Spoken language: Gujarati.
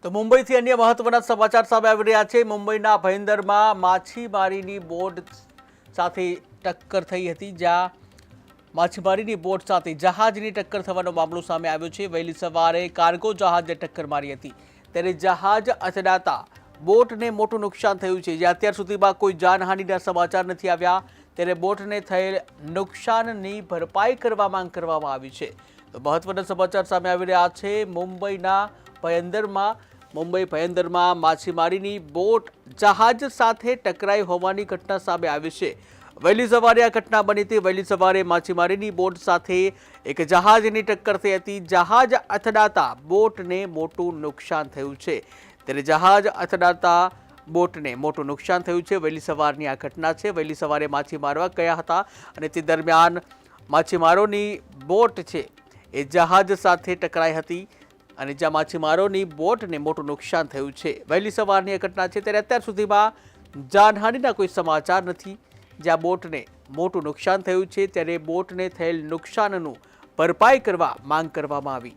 તો મુંબઈથી અન્ય મહત્વના સમાચાર સામે આવી રહ્યા છે। મુંબઈના ભયંદરમાં માછીમારીની બોટ સાથે ટક્કર થઈ હતી, જ્યાં માછીમારીની બોટ સાથે જહાજની ટક્કર થવાનો મામલો સામે આવ્યો છે। વહેલી સવારે કાર્ગો જહાજને ટક્કર મારી હતી, ત્યારે જહાજ અથડાતા બોટને મોટું નુકસાન થયું છે। જે અત્યાર સુધીમાં કોઈ જાનહાનિના સમાચાર નથી આવ્યા, ત્યારે બોટને થયેલ નુકસાનની ભરપાઈ કરવા માંગ કરવામાં આવી છે। તો મહત્વના સમાચાર સામે આવી રહ્યા છે। મુંબઈના મુંબઈ ભયંદરમાં માછીમારીની બોટ જહાજ સાથે ટકરાઈ હોવાની ઘટના સામે આવી છે। વહેલી સવારે આ ઘટના બની હતી। વહેલી સવારે માછીમારીની બોટ સાથે એક જહાજની ટક્કર થઈ હતી। જહાજ અથડાતા બોટને મોટું નુકસાન થયું છે, ત્યારે જહાજ અથડાતા બોટને મોટું નુકસાન થયું છે। વહેલી સવારની આ ઘટના છે। વહેલી સવારે માછી મારવા ગયા હતા અને તે દરમિયાન માછીમારોની બોટ છે એ જહાજ સાથે ટકરાઈ હતી અને જ્યાં માછીમારોની બોટને મોટું નુકસાન થયું છે। વહેલી સવારની આ ઘટના છે, ત્યારે અત્યાર સુધીમાં જાનહાનિના કોઈ સમાચાર નથી। જ્યાં બોટને મોટું નુકસાન થયું છે, ત્યારે બોટને થયેલ નુકસાનનું ભરપાઈ કરવા માંગ કરવામાં આવી।